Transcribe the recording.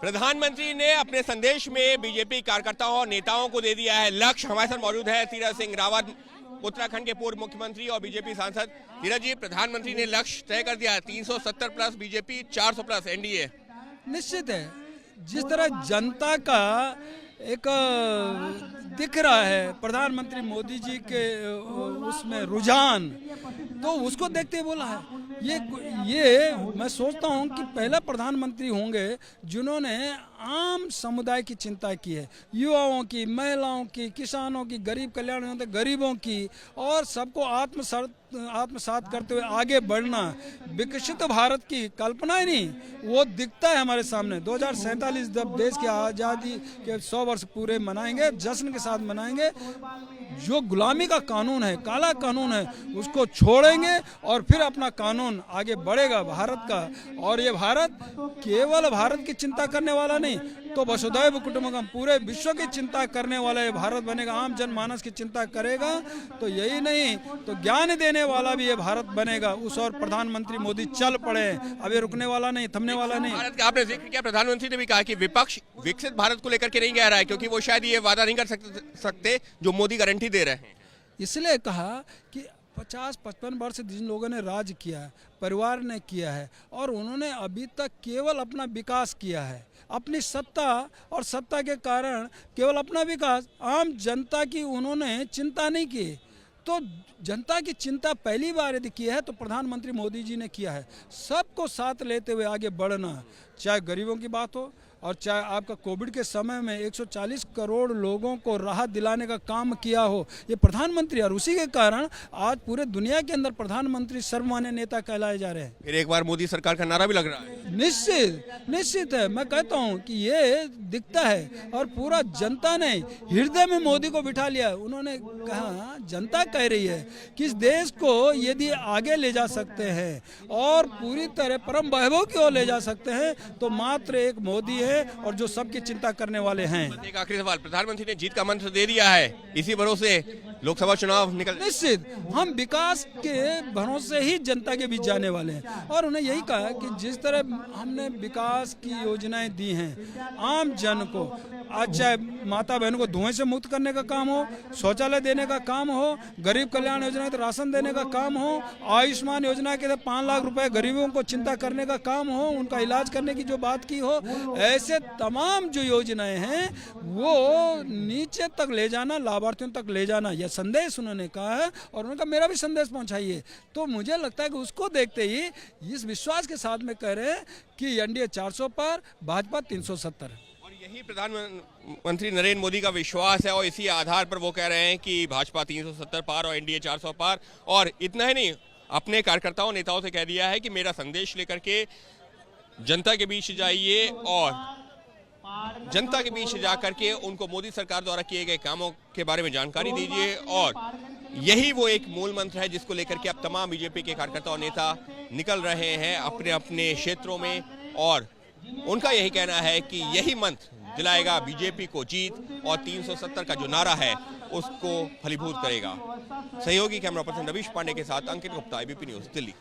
प्रधानमंत्री ने अपने संदेश में बीजेपी कार्यकर्ताओं और नेताओं को दे दिया है लक्ष्य। हमारे साथ मौजूद है तीरथ सिंह रावत, उत्तराखंड के पूर्व मुख्यमंत्री और बीजेपी सांसद। तीरथ जी, प्रधानमंत्री ने लक्ष्य तय कर दिया है 370 प्लस बीजेपी, 400 प्लस एनडीए। निश्चित है, जिस तरह जनता का एक दिख रहा है प्रधानमंत्री मोदी जी के उसमें रुझान, तो उसको देखते बोला है। ये मैं सोचता हूँ कि पहला प्रधानमंत्री होंगे जिन्होंने आम समुदाय की चिंता की है, युवाओं की, महिलाओं की, किसानों की, गरीब कल्याण होते गरीबों की, और सबको आत्मसात करते हुए आगे बढ़ना। विकसित भारत की कल्पना ही नहीं, वो दिखता है हमारे सामने। 2047 जब देश की आज़ादी के 100 वर्ष पूरे मनाएंगे, जश्न के साथ मनाएंगे, जो गुलामी का कानून है, काला कानून है, उसको छोड़ेंगे और फिर अपना कानून आगे बढ़ेगा भारत का। और ये भारत केवल भारत की चिंता करने वाला नहीं, तो वसुधैव कुटुंबकम, पूरे विश्व की चिंता करने वाला ये भारत बनेगा। आम जनमानस की चिंता करेगा, तो यही नहीं तो ज्ञान देने वाला भी ये भारत बनेगा। उस और प्रधानमंत्री मोदी चल पड़े, अब ये रुकने वाला नहीं, थमने वाला नहीं। भारत का आपने जिक्र किया, प्रधानमंत्री ने भी कहा कि विपक्ष विकसित भारत को लेकर के नहीं कह रहा है, क्योंकि वो शायद ये वादा नहीं कर सकते जो मोदी गारंटी दे रहे हैं। इसलिए कहा कि 50-55 वर्ष जिन लोगों ने राज किया है, परिवार ने किया है, और उन्होंने अभी तक केवल अपना विकास किया है, अपनी सत्ता और सत्ता के कारण केवल अपना विकास, आम जनता की उन्होंने चिंता नहीं की। तो जनता की चिंता पहली बार यदि की है तो प्रधानमंत्री मोदी जी ने किया है। सबको साथ लेते हुए आगे बढ़ना, चाहे गरीबों की बात हो और चाहे आपका कोविड के समय में 140 करोड़ लोगों को राहत दिलाने का काम किया हो, ये प्रधानमंत्री। और उसी के कारण आज पूरे दुनिया के अंदर प्रधानमंत्री सर्वमान्य नेता कहलाए जा रहे हैं। फिर एक बार मोदी सरकार का नारा भी लग रहा है। निश्चित है, मैं कहता हूँ कि ये दिखता है और पूरा जनता ने हृदय में मोदी को बिठा लिया। उन्होंने कहा, जनता कह रही है कि इस देश को यदि आगे ले जा सकते हैं और पूरी तरह परम वैभव की ओर ले जा सकते हैं, तो मात्र एक मोदी है और जो सबकी चिंता करने वाले हैं। एक आखिरी सवाल, प्रधानमंत्री ने जीत का मंत्र दे दिया है, इसी भरोसे लोकसभा चुनाव निकल। निश्चित हम विकास के भरोसे ही जनता के बीच जाने वाले हैं, और उन्हें यही कहा कि जिस तरह हमने विकास की योजनाएं दी हैं आम जन को, आज चाहे माता बहनों को धुएं से मुक्त करने का काम हो, शौचालय देने का काम हो, गरीब कल्याण योजना के राशन देने का काम हो, आयुष्मान योजना के 5 लाख रुपए गरीबों को चिंता करने का काम हो, उनका इलाज करने की जो बात की हो, ऐसे तमाम जो योजनाएं हैं वो नीचे तक ले जाना, लाभार्थियों तक ले जाना, यह संदेश उन्होंने कहा है। और उन्होंने कहा मेरा भी संदेश पहुंचाइए। तो मुझे लगता है कि उसको देखते ही इस विश्वास के साथ में कह रहे हैं कि एनडीए 400 पार, भाजपा 370। और यही प्रधानमंत्री नरेंद्र मोदी का विश्वास है, और इसी आधार पर वो कह रहे हैं कि भाजपा 370 पार और एनडीए 400 पार। और इतना ही नहीं, अपने कार्यकर्ताओं नेताओं से कह दिया है कि मेरा संदेश लेकर के जनता के बीच जाइए और जनता के बीच जाकर के उनको मोदी सरकार द्वारा किए गए कामों के बारे में जानकारी दीजिए। और यही वो एक मूल मंत्र है जिसको लेकर के अब तमाम बीजेपी के कार्यकर्ता और नेता निकल रहे हैं अपने अपने क्षेत्रों में, और उनका यही कहना है कि यही मंत्र दिलाएगा बीजेपी को जीत और 370 का जो नारा है उसको फलीभूत करेगा। सहयोगी कैमरा पर्सन रवीश पांडे के साथ अंकित गुप्ता, एबीपी न्यूज, दिल्ली।